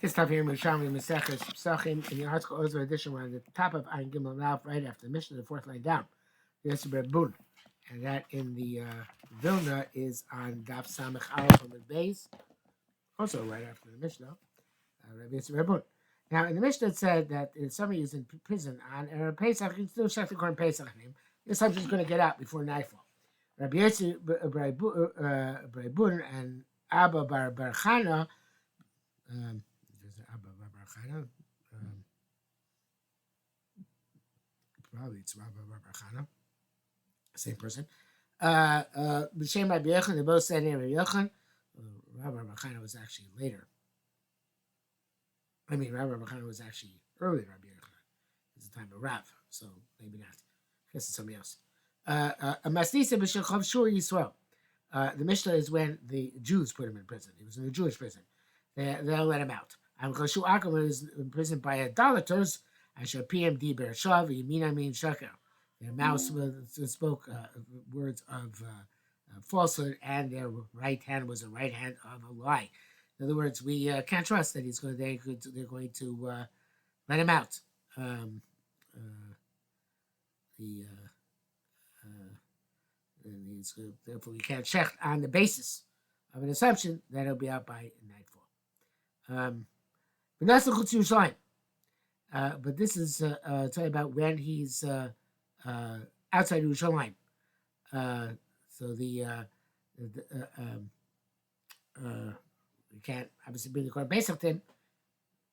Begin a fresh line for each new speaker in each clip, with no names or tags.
This time here, Yerushalmi Pesachim in the article Ozer edition, we're on the top of Ein Gimel Lav, right after the Mishnah, the fourth line down. Yes, Bun, and that in the Vilna is on Daf Samech Aleph on the base, also right after the Mishnah. Rabbi Bun. Now, in the Mishnah, it said that if somebody is in prison on Pesach, you still check the Korban Pesach name. The subject is going to get out before nightfall. Rabbi Bun and Abba Bar Chana. Probably it's Rabbi Chana, same person. B'Shem Rabbi Yochanan, they both said Rabbi Yochanan. Rabbi Chana was actually later. Rabbi Chana was actually earlier than Rabbi Yochanan. It's the time of Rav, so maybe not. I guess it's somebody else. Masnisa b'Shel Chav Shur Yisrael. The Mishnah is when the Jews put him in prison. He was in a Jewish prison. They'll let him out. Shu Akam is imprisoned by idolaters. Asher PMD Bershav Yemina Min Shaker. Their mouths spoke words of falsehood, and their right hand was a right hand of a lie. In other words, we can't trust that they're going to let him out. Therefore, we can't check on the basis of an assumption that he'll be out by nightfall. But this is talking about when he's outside Yerushalmi. So we can't obviously bring the Korban Pesach to him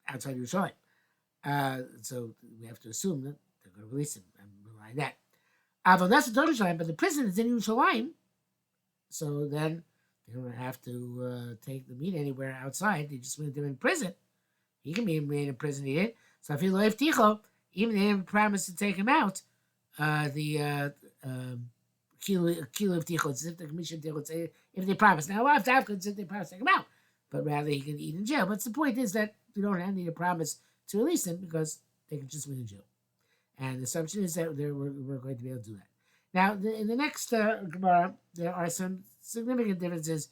outside Yerushalmi. So we have to assume that they're going to release him and rely on that. But the prison is in Yerushalmi, so then they don't have to take the meat anywhere outside. They just put him in prison. He can be made in prison. He did. So if he left Ticho, even they didn't promise to take him out. The kilo of Ticho, if the commission Ticho, if they promise. Now, if they promise to take him out, but rather he can eat in jail. But the point is that you don't need a promise to release him because they can just win in jail. And the assumption is that we're going to be able to do that. Now, in the next Gemara, there are some significant differences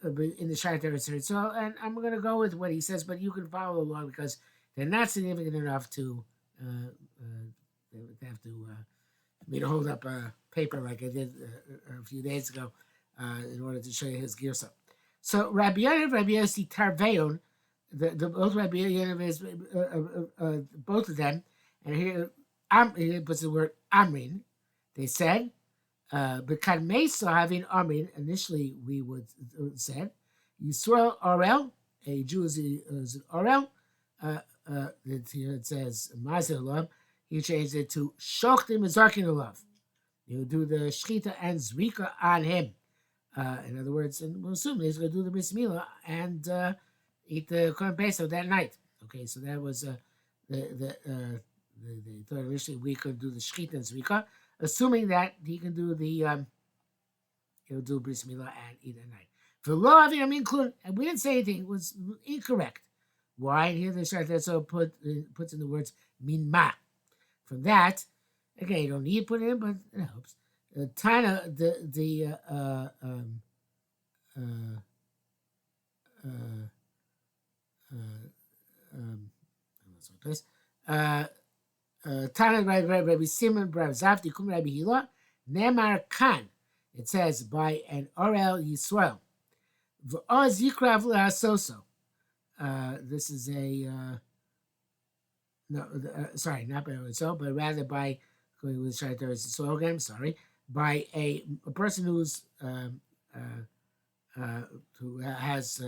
in the Shai territory. So, and I'm going to go with what he says, but you can follow along because they're not significant enough to have to me to hold up a paper like I did a few days ago in order to show you his girsa. So, Rabbi Yonah, Rabbi Yossi Tarveon, the both Rabbi Yonah is both of them. And here, he puts the word Amrin. They said, "Bekan Mesa having Amrin." Initially, we would said, "Yisrael Orel." A Jew is an Orel. Here it says Mazel Love. He changed it to Shochtim Zarkin Love. You do the Shchita and Zwika on him. In other words, and we'll assume he's going to do the Bris Milah and eat the Korban Pesach that night. Okay, so that was they thought initially we could do the Shechita and Zvika, assuming that he can do the he'll do Bris Milah and eat at night. For lo avim and we didn't say anything; it was incorrect. Why? Here the Shach so puts in the words min ma. From that, again, you don't need to put it in, but it helps. Tana Tana Rabbi Simon Rav Zavti Kum Rabbi Hila Nemar Khan. It says by an Orel Yisrael. V'oz Yikrav leHasoso. This is a sorry, not by Orel, but rather by going with Shai Torah Yisrael again. Sorry, by a person who's who has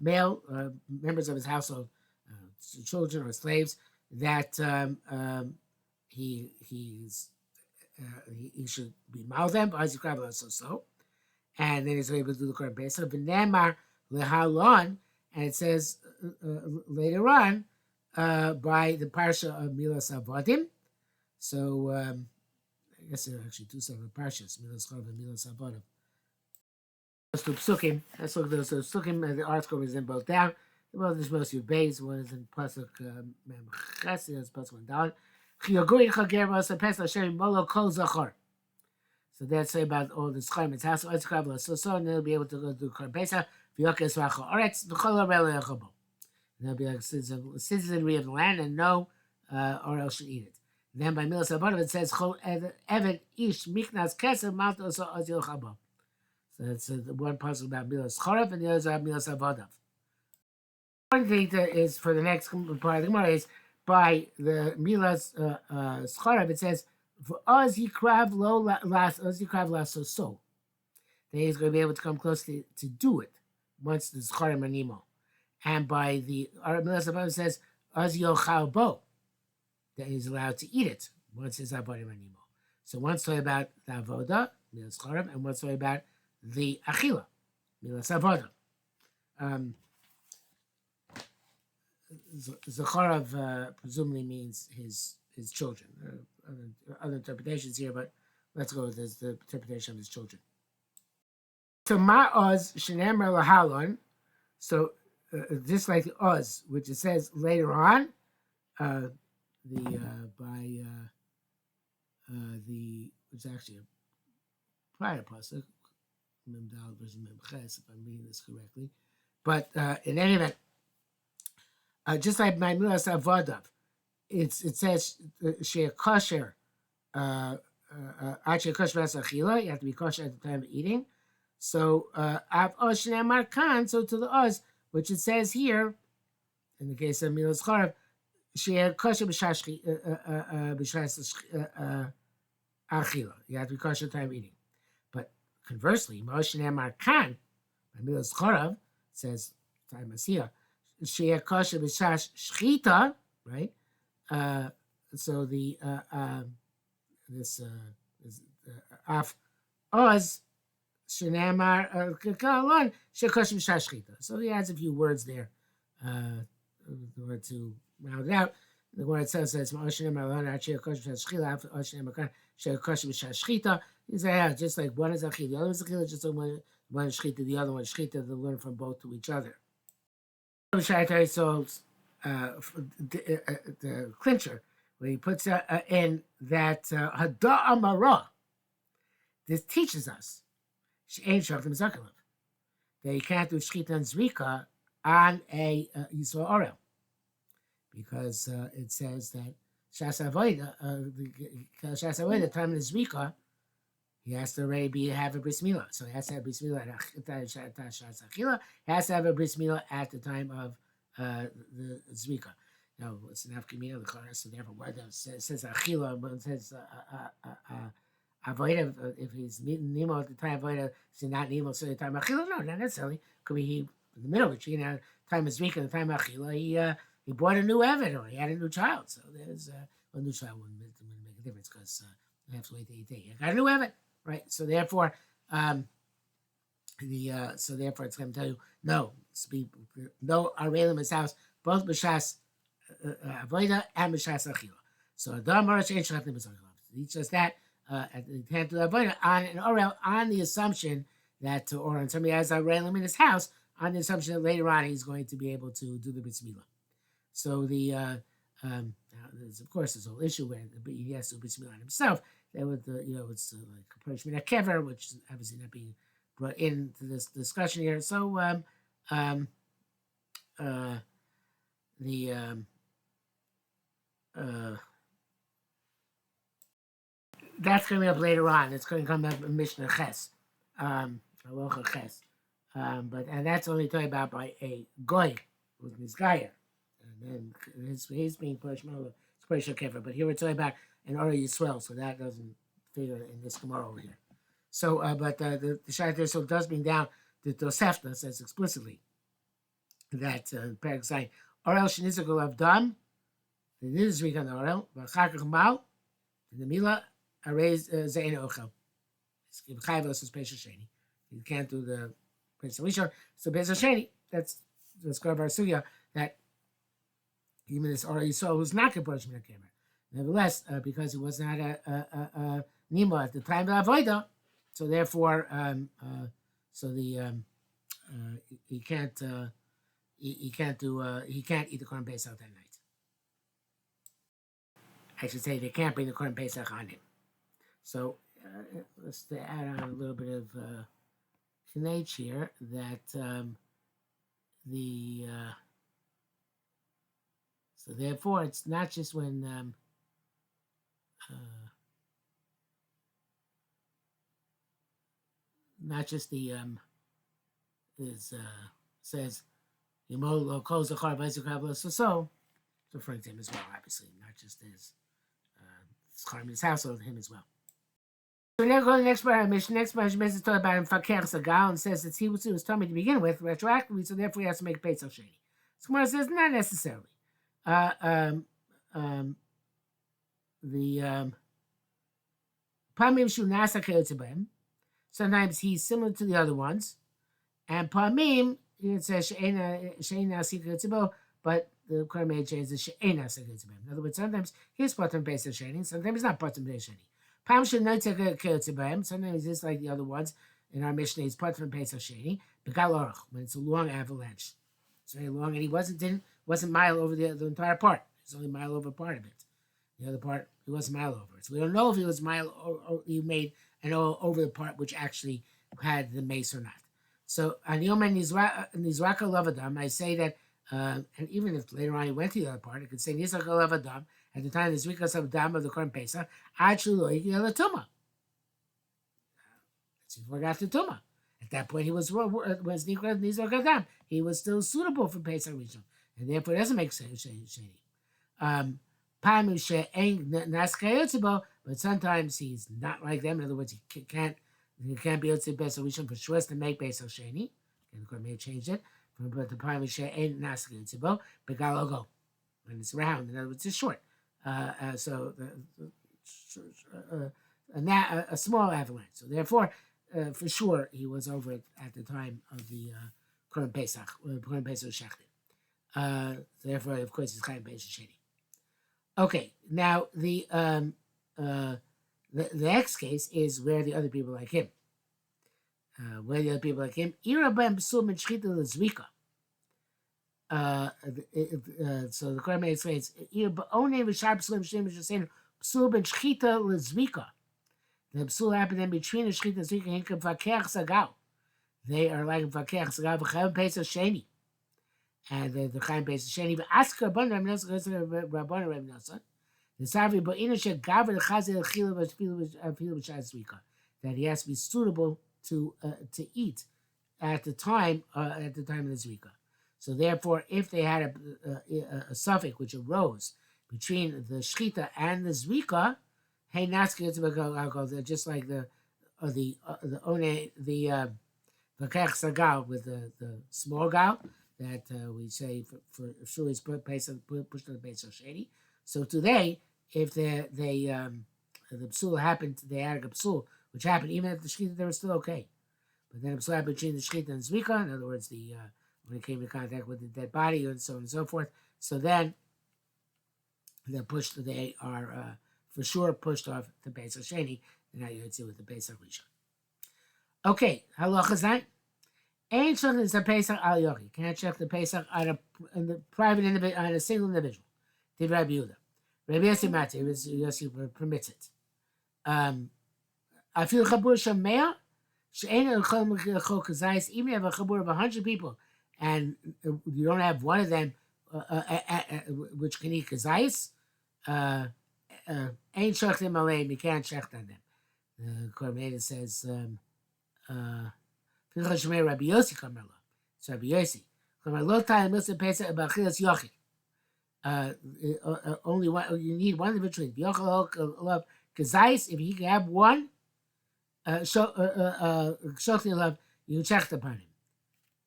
male members of his household, children or slaves, that he should be mal them, so, and then he's able to do the Korban Pesach. V'nemar lehalon, and it says later on by the parsha of Milas Avodim. So I guess there are actually two separate parshas, Milas Chav and Milas Avodim. Let's do psukim. Let's look at those psukim. The article is in both down. Well, there's mostly base. One is in pasuk mem ches. That's pasuk 1 down. Chiyogui chager v'asa pesach shem molo kol zachor. So that's about all the schar mitzvah. So and they'll be able to go do Korban Pesach. And they'll be like citizenry of the land, and no Orel should eat it. And then by Milas Avodav it says Chol Evet Ish Miknas Keser Malta Oso Ozil Chabo. So that's the one puzzle about Milas Chorav, and the other is about Milas Avodav. One thing that is for the next part of the Gemara is by the Milas Chorav it says for Oz Yikrav Lo Las Oz Yikrav Las So. That he's going to be able to come close to do it once the Chorav Animo. And by the Milas Avodav says Az Yochal Bo, that he's allowed to eat it once his Avodah Animo. So one's talking about the Avodah, Milas Chorav, and one's talking about the Achila, Milas Avodah. Zachorav presumably means his children. Other interpretations here, but let's go with this, the interpretation of his children. So Ma'oz Shenemar Lahalon, so just like the Oz, which it says later on, it's actually a prior pasuk, Mem Dal versus Mem Ches, if I'm reading this correctly. But in any event, just like my Milas Avodav, it says Shea Kosher, actually Kosher Achila, you have to be kosher at the time of eating. So Av Oshne Markan, so to the Oz, which it says here, in the case of Milas Chorav, Shea Kosher B'Shas Achila. You have to be kosher at the time of eating. But conversely, Oshne Markan, by Milas Chorav, says time Asiya, Shea Kosher B'Shas Shchita, right? So the this Af Oz Shenamar Kakalon Shekoshim Shashchita. So he adds a few words there to round it out. The word itself says Ma'oshenamar Lon Shekoshim Shashchita Af Oshenamar Shekoshim Shashchita. He said, yeah, just like one is Achil, the other is Achil, just one is Shchita, the other one is Shchita. They learn from both to each other. So the clincher, where he puts in that Hada Amara, this teaches us that you can't do Shchita and Zrika on a Yisrael Orel, because it says that Shas Avodah, the time of the Zrika, he has to already have a bris milah. So he has to have bris milah at Shas Achila. He has to have a bris milah at the time of the Zrika. Now, it's an Afkamina, the Chorus, so therefore, where it says Achila, but it says Avodah, if he's Nemo at the time of Avodah, is not Nemo, so the time of Achila? No, not necessarily. Could be he, in the middle between time of Zrika and the time of Achila, he bought a new Evid, or he had a new child. So there's a new child wouldn't make a difference, because you have to wait till you take it. I got a new Evid. Right, so therefore, it's going to tell you no arelim in his house, both b'shas avoda and b'shas achila. So adam marash ain't shachtim b'zachim. He says that you can't do avoda on an orel on the assumption that, or on somebody has arelim in his house on the assumption that later on he's going to be able to do the bris milah. So now there's of course this whole issue where he has to do bris milah on himself. That would, it's like a punishment kever, which is obviously not being brought into this discussion here. So that's coming up later on. It's going to come up in Mishnah Ches, Halacha Ches, and that's only talking about by a goy with his gaya, and then he's being punishment kever. But here we're talking about an Ora Yisrael, so that doesn't figure in this Gemara over here. So, but the Shaita so does bring down the Tosefta says explicitly that Perek Zayin Orel Shenizakol of Dam, the Nizrik on the Orel, V'Chakach Mal, the Mila Arez Zayin Ochel. It's Chayv versus Pesach Sheni. You can't do the Pesach Rishon. So Pesach Sheni, that's Skar Bar Sugya, that even this Ora Yisrael who's not going to punish Mina Kemer. Nevertheless, because he was not a Nima at the time of Avodah, so therefore, he can't eat the Korban Pesach that night. I should say they can't bring the Korban Pesach on him. So let's add on a little bit of in H here that the so therefore it's not just when not just the is says Yimol calls the car so referring to him as well, obviously, not just his his household, him as well. So we now go to the next part of the mission. Next part is talking about him Fakir Sagal and says that he was tummy to begin with retroactively, so therefore he has to make Pesach Sheni. So Gemara says not necessarily. Uh, um, the Pamim Shu Nasa Kayotibem. Sometimes he's similar to the other ones, and Pamim it says She'ena Sikayotibem, but the Quran changes the She'ena Sikayotibem. In other words, sometimes he's part of Pesach Sheni, sometimes he's not part of Pesach Sheni. Pam should not take a Kayotibem. Sometimes it's like the other ones in our Mishnah. He's part of Pesach Sheni. Begal Orach when it's a long avalanche. It's very long, and he wasn't mile over the entire part. He's only mile over part of it. The other part, he wasn't mile over. So we don't know if he was mile or he made an over the part which actually had the mace or not. So on Yom Nizraka Lavadam, I say that, and even if later on he went to the other part, I could say Nizraka Lavadam at the time of the Zrikas of Dam of the Korban Pesach, actually the Tumah. He forgot the Tumah. At that point, he was Nizraka Dam. He was still suitable for Pesach Rishon, and therefore it doesn't make sense. But sometimes he's not like them. In other words, he can't be able to Pesach Rishon for sure to make Pesach Sheni. And the Court may have changed it. But the Pam ain't Naskayotzibo, but Galogo. When it's round, in other words, it's short. So a small avalanche. So therefore, for sure, he was over it at the time of the Korban Pesach, Korban Pesach Shechted. Therefore, of course, it's Chaim Pesach Sheni. Okay, now the next case is where the other people like him. Where the other people like him. Irabem Psul Min Shchita L'Zrika. So the Quran explains, Irabone V'Shar Psulim Shem V'Shem Psul Ben Shchita L'Zrika. The Psul happened in between the Shchita L'Zrika and V'Kech Sagal. They are like V'Kech Sagal V'Chaim Pesach Sheni. And the Chaim Pesach Sheni V'Askar Rabban Reb Nosson. The Savi Bo'ina Shegaver the Chazir L'Chila V'Chila V'Shar Zrika. That he has to be suitable to eat at the time of the Zrika. So therefore, if they had a suffix which arose between the shchita and the zrika, hey naski just like the kech sagal with the small gal that we say for sure is pushed on the base of sheni. So today, if the psul happened, they added a psul, which happened even at the shchita, they were still okay. But then a psul happened between the shchita and zrika. In other words, when it came in contact with the dead body and so on and so forth. So then they are for sure pushed off the Pesach Sheni, and now you would see with the Pesach Rishon. Okay, halacha zayin. Ain't something is a Pesach al yochi. Can't check the Pesach on a private individual, on a single individual. Did Rabbi Yehuda. Rabbi Yossi permits it. I feel chabur shamea. Even if you have a chabur of 100 people, and you don't have one of them which can eat kazayis, ain't shechtim aleim, you can't shecht on them. The Korban says, Rabbi Yossi Kamerla. It's Rabbi Yossi. Only one, you need one of the between. Kazayis, if he can have one, shechtim love, you can shecht upon him.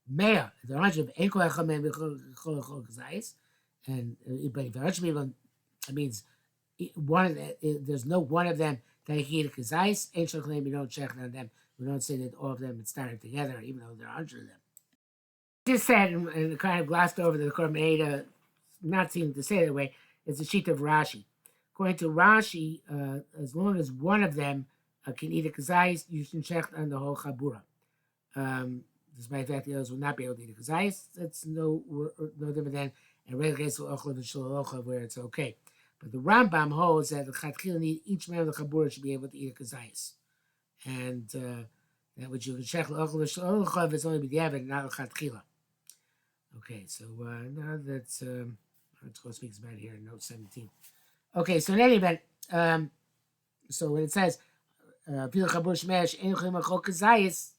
Mea, the 100 ain't kol echad men b'chol kazayis, and but if 100 people, it means there's no one of them that can eat a kazayis. Ain't shol claim you don't check on them. We don't say that all of them started together, even though there are 100 of them. Just said and kind of glossed over the Korban not seeming to say that way. It's a sheet of Rashi. According to Rashi, as long as one of them can eat a kazayis, you can check on the whole chabura. Despite the fact the others will not be able to eat a kazayis, that's no different than a regular case of ochla v'shul where it's okay. But the Rambam holds that the chatchila need each man of the chabura should be able to eat a kazayis, and that which you can check if it's only b'diavad, not l'chatchila. Okay, so now that's what speaks about here in note 17. Okay, so in any event, so when it says Pil Chabur Shmesh Ein Chim Achol Kazayis,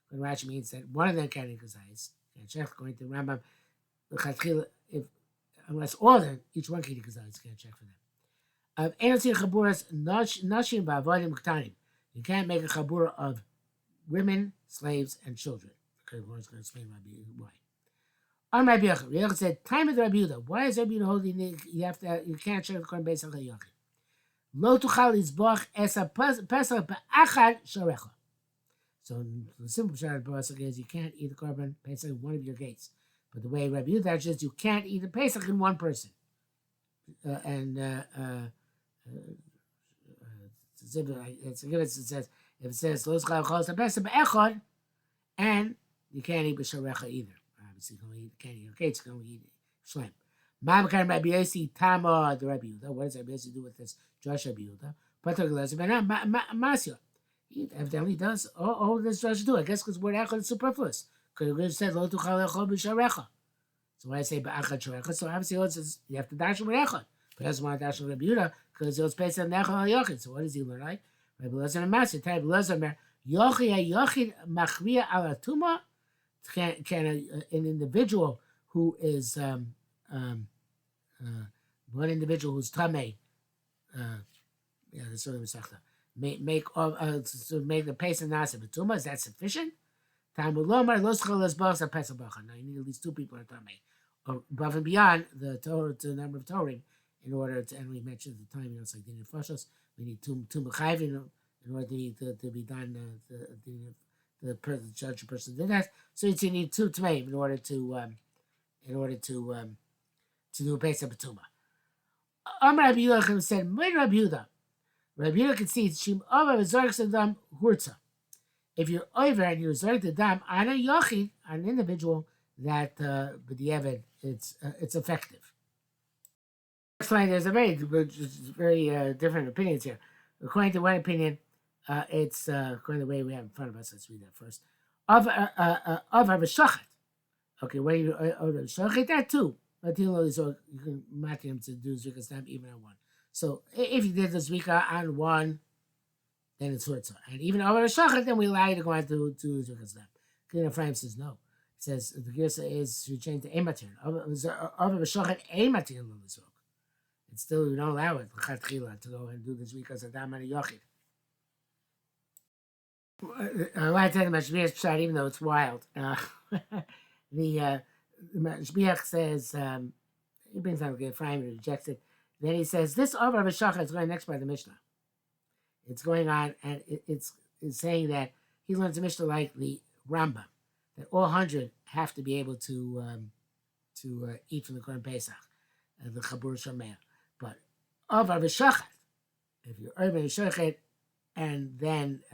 when Rashi means that one of them can eat Kazayis, and check according to Rambam, if unless all of them, each one can eat Kazayis, can't check for them. Ein Otzir Chaburas Nashim Ba'avodim K'tanim. You can't make a Chabur of women, slaves, and children. Okay, we're going to explain why. On Rabbi Yochanan said, "Time of Rabbi Yehuda. Why is Rabbi Yehuda holding? You can't check the Korban based on Yochanan. Lo tuchal lizboch esa pesach be'achad sharecha." So the simple pshat of the pasuk is you can't eat the Korban Pesach in one of your gates. But the way Rabbi Yehuda says you can't eat the Pesach in one person. It says if it says lo tuchal lizboch pesach be'achad, and you can't eat b'sharecha either. Obviously, you can only eat can't eat your gates. You can only eat shlem. Ma'amakar Rabbi Yossi Tama the Rabbi Yehuda. What does Rabbi Yossi do with this? Josh Rabbi Yehuda. Pater Glezer Ben Masya. He evidently does. Oh, this Josh do? I guess because word echad is superfluous. Because it said lo tuchal echad b'sharecha. So why I say ba'achad sharecha? So obviously it says you have to dash with echad. But he doesn't want to dash with Rabbi Yehuda because it's based on echad al yochid. So what does he learn like? Rabbi Lezer Ben Masya. Rabbi Lezer Ben yochid machriya al atuma. Can an individual who is one individual who's tamei, that's sort of make the pace and nasa betuma? Is that sufficient? Now you need at least two people in tamei, above and beyond the number of Torim, in order to. And we mentioned at the time, it's like dinner fashos. We need two mechayvim in order to be done the judge or person did that. So you need two tmeim in order to do a Pesach B'tumah. Rabbi Yehuda said, "When Rabbi Yehuda concedes shim over v'zorg sadam hurtza. If you're over and you're zorg the dam on a yochid, an individual, that b'diavad it's effective." There's a very different opinions here. According to one opinion, it's according to the way we have in front of us. Let's read that first. Of a shochet. Okay, when you over shochet, that too. But you can match him to do zrika stamp even on one. So if you did the zrika on one, then it's hurtza. And even over a shochet, then we allow you to go on to zrika stamp. Clean Ephraim says no. It says the girsa is you change the ematir. Over a shochet ematir l'zruk. It's still you don't allow it to go and do the zrika stamp on a yochid. I want to tell the Mashbiach Pshat, even though it's wild. The Mashbiach says, he brings out a good frame and rejects it. Then he says, this over V'shachar is going next by the Mishnah. It's going on, and it's saying that he learns the Mishnah like the Rambam, that all 100 have to be able to eat from the Korban Pesach, the Chabur Shomea. But over V'shachar, if you're over V'shachar, and then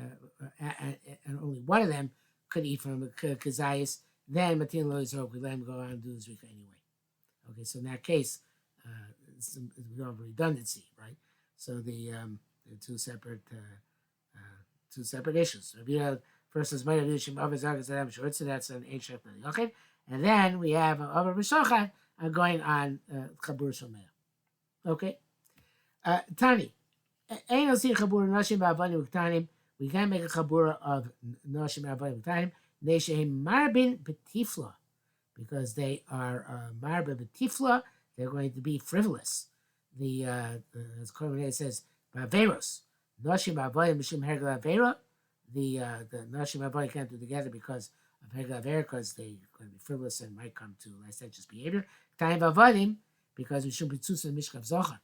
and only one of them could eat from a kazayis, then Matin Lo Yisrael could let him go on and do the zrika anyway. Okay, so in that case, we don't have redundancy, right? So the two separate issues. First is Ma'ir Yishim Av Zag Zadam Short, so that's an ancient okay, and then we have Av B'Shochat going on Chabur Shomea. Okay, Tani. We can't make a chabura of noshim avodim k'tanim. Neisheim marbin betifla, because they are marbin betifla. They're going to be frivolous. As Korban says, ba'averos noshim avodim b'shim hergel avera. The noshim avodim can't do together because of hergel avera, because they're going to be frivolous and might come to licentious behavior. K'tanim avodim, because we should be tzusa mishkav zochar,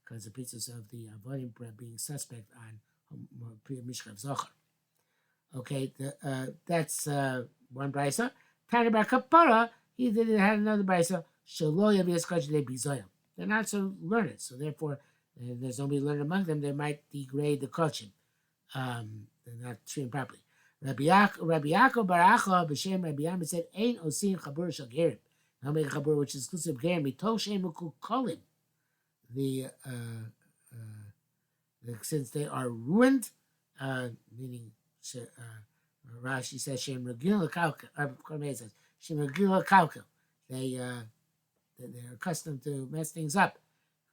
because the pieces of the avodim being suspect on Mishkav Zochar. Okay, that's one brisa. Tani Bar Kapara, he had another brisa. Shelo Yavi Eskash De Bizoyim. They're not so learned, so therefore there's nobody learned among them. They might degrade the kochim. They're not treated properly. Rabbi Yaakov Baracha b'Shem Rabbi Yam said, "Ein osin chabur shel gerim." Now make a chabur which is exclusive gerim. Mitol sheim ukukolim. Since they are ruined, meaning Rashi says Shem Regula Kauka. Kormei says Shem Regula Kauka. They're accustomed to mess things up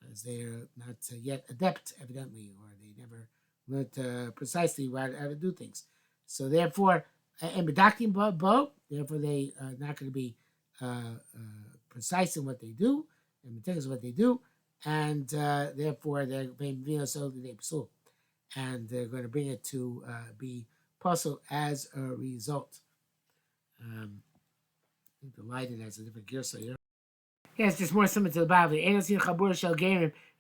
because they're not yet adept, evidently, or they never learned precisely how to do things. So therefore, and Medaktim Bo, therefore they are not going to be precise in what they do and meticulous in what they do, and therefore they're being so they psul, and they're going to bring it to be puzzle as a result. I think the lighting has a different gear, so here. Yeah, it's just more similar to the Bible. He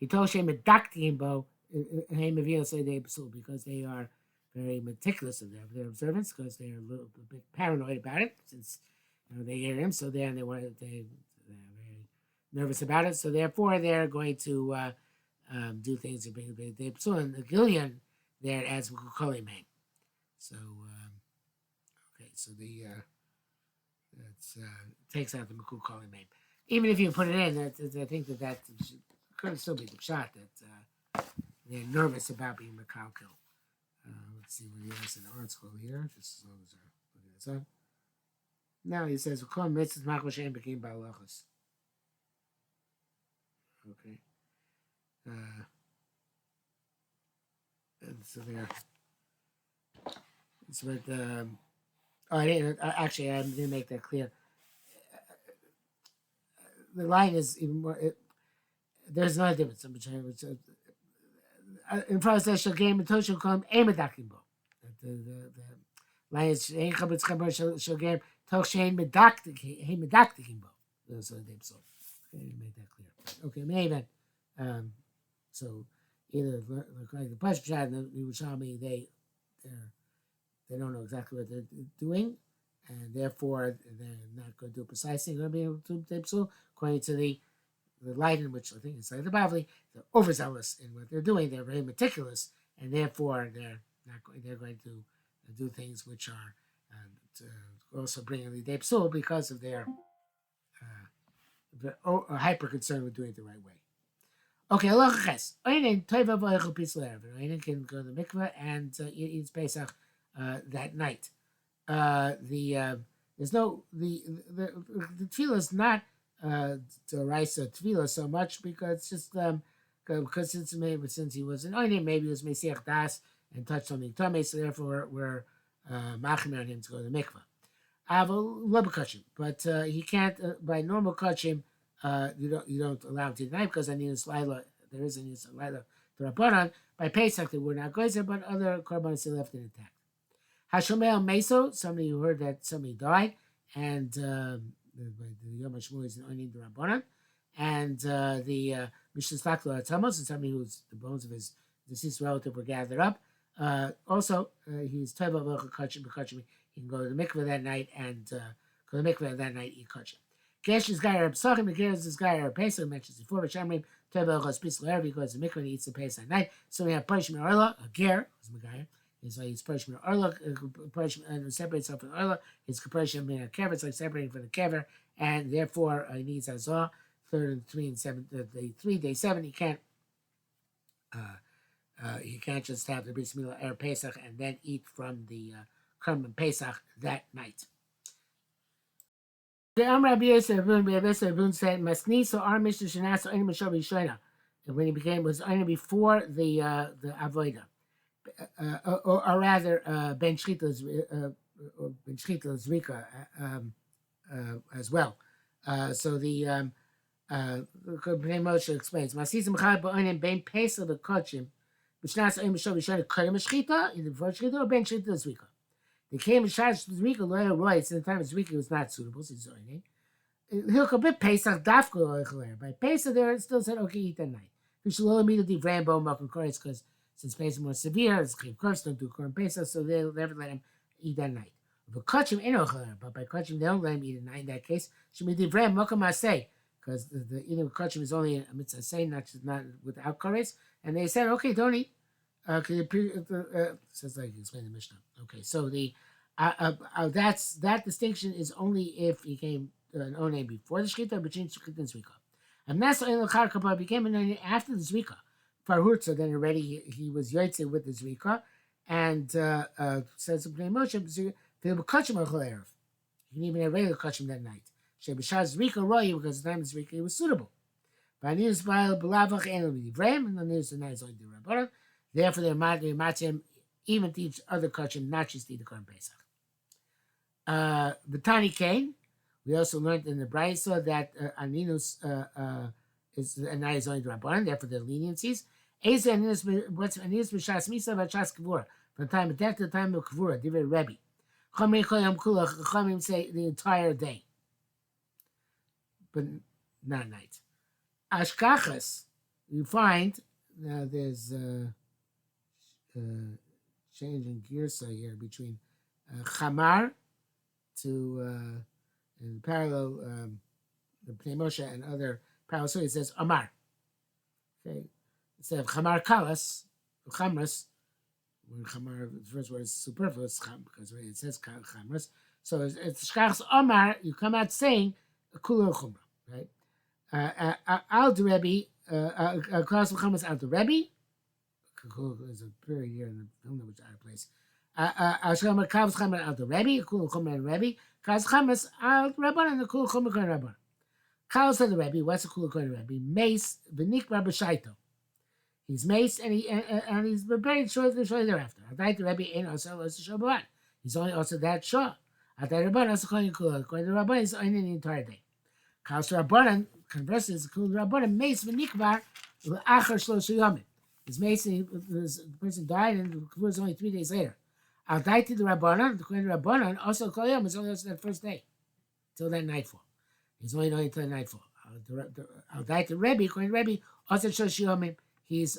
told Shem Medaktim Bo, because they are very meticulous in their observance, because they are a little bit paranoid about it, since they hear him. So they're very nervous about it. So therefore, they're going to do things to bring the psul. And the Gillian there as Mekukoli Main. So okay, so the that takes out the Mekukoli Main. Even if you put it in, I think that could still be the shot that they're nervous about being Mekalkil. Let's see what he has in the article here, just as long as they're looking this up. Now he says, okay. And so there. It's what, I didn't make that clear. The line is even more. There's no difference between in front of the shall game and toshel come aimedakimbo. The line is ein chabetz chaber shall game toshein medaktikimbo. Those are the names. Okay, make that clear. Okay, maybe so either like the Pesachim and the Yerushalmi, they don't know exactly what they're doing, and therefore they're not going to do it precisely. They're going to be able to do psul according to the light in which I think it's like the Bavli. They're overzealous in what they're doing. They're very meticulous, and therefore they're not going. They're going to do things which are also bringing the day psul because of their hyper concern with doing it the right way. Okay, halacha ches. Oinen toiva v'oichel pizza erev. Oinen can go to the mikveh and eat Pesach that night. There's no the tefillah is not to rice a tefillah so much because it's just because since he was an oinen, maybe he was mesiach das and touched something tummy, so therefore we're machmer on him to go to the mikveh. But he can't by normal kachim. You don't allow him to deny because there is a Laila to Rabbanan. By Pesach they were not gozer, but other korbanos still left it intact. Hashomel Meso, somebody who heard that somebody died, and the Yom HaShmuel is an oinin to Rabbanan, and the Mishnah Staklo Atamos, and somebody who's the bones of his deceased relative were gathered up. Also, he's Teva V'Ochel Kachim B'Kachim. He can go to the mikveh that night and go to the mikveh that night eat kachim. Gesh is guy Pesachim. The Gesh is guy Pesach mentions before. But Shamrim Teva Ochos Pisla Erev because the mikveh eats the Pesach at night. So we have Parishim Orla, a ger is Megayah. He's like he's Parishim Orla, Parishim and separates himself from Orla. He's Parishim in a kever. It's like separating from the kever, and therefore he needs Azah. Third and 3 and 7, the 3 day 7. He can't just have the Bris Milah Erev Pesach and then eat from the Kerman Pesach that night. The Amr Abiyah said, "Masniso our Mishnah Shanaso any Mashavi Shana." And when he was only before the Avodah, or rather Ben Shchita's Zrika as well. So the Moshe explains, "Masniso Mechal Ba'onim Ben Pesach the Kochim, B'Shnas Ein Mashavi Shana Kodem Shchita either before Shchita or Ben Shchita Zrika." They came and shot Zrika loyal rights. In the time of Zrika was not suitable, so he's oining. He'll come bit Pesach dafko loyal. By Pesach, they still said okay, eat that night. We should immediately Rambo Malcolm Koretz because since Pesach more severe, it's curse don't do Koren Pesach, so they'll never let him eat that night. But Kachim but by Kachim they don't let him eat at night. In that case, should be Divram Malcolm Masay because the eating with Kachim is only a mitzvah say, not without Koretz, and they said okay, don't eat. Says like explain the Mishnah. Okay, so the that distinction is only if he came an onen before the shkita, between shkita and zrika. And that's became an onen after the zrika. Farhurtza then already he was yotze with the zrika, And says to Bnei Moshe, they will kachim achol erev. You can even have regular kachim that night. Shebishaz rika royi, because the time is rika, it was suitable. But news by belavach and Ibrahim, and the news the night is only the rabbanon. Therefore, they're matzim even to each other kachim, not just the Korban Pesach. B'tani Kane, we also learned in the Brayso that Aninus is a night is only the rabbanon. Therefore, the leniencies. Eze Aninus, what's Aninus b'shas misa b'shas kavura, from the time of death to the time of kavura. Divrei Rebbe. Chomei koyam kula. Chomim say the entire day, but not night. Ashkachas, you find there's changing gears here between chamar to in parallel the Pnei Moshe and other parallel stories. It says Amar. Okay, instead of chamar kalas, chamras. When chamar, the first word is superfluous because it says chamras. So it's shkachas Amar. You come out saying kula chumra, right? Al the Rebbe, Klaus Chamas al the Rebbe. There's a period here in the film that was out of place. Ashkama Klaus Chamas al the Rebbe, Kul Chomer and Rebbe. Klaus Chamas al Rabban and the Kul Chomer and Rabban. Klaus of the Rebbe, what's the Kul Chomer Rebbe? Mace, Benik Rabba Shaito. He's mace and he's buried shortly thereafter. I died the Rebbe ain't also Shabbat. He's only also that short. I died Rabban also calling Kul. According to Rabban, he's only the entire day. Klaus Rabbanan, conversely, is called Rabbanan Mace V'Nikvar L'Achar Shlosh Yomim. His mace, the person died, and the Kavur was only 3 days later. Al Daiti the Rabbanan, according to Rabbanan, also Kol Yom is only also that first day, till that nightfall. He's only until nightfall. Al Daiti Rebbe, according to Rebbe, also Shlosh Yomim. He's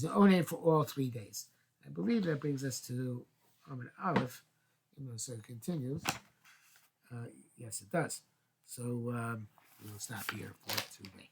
an owner for all 3 days. I believe that brings us to Amud Aleph. Even though it continues. Yes, it does. So we'll stop here for today.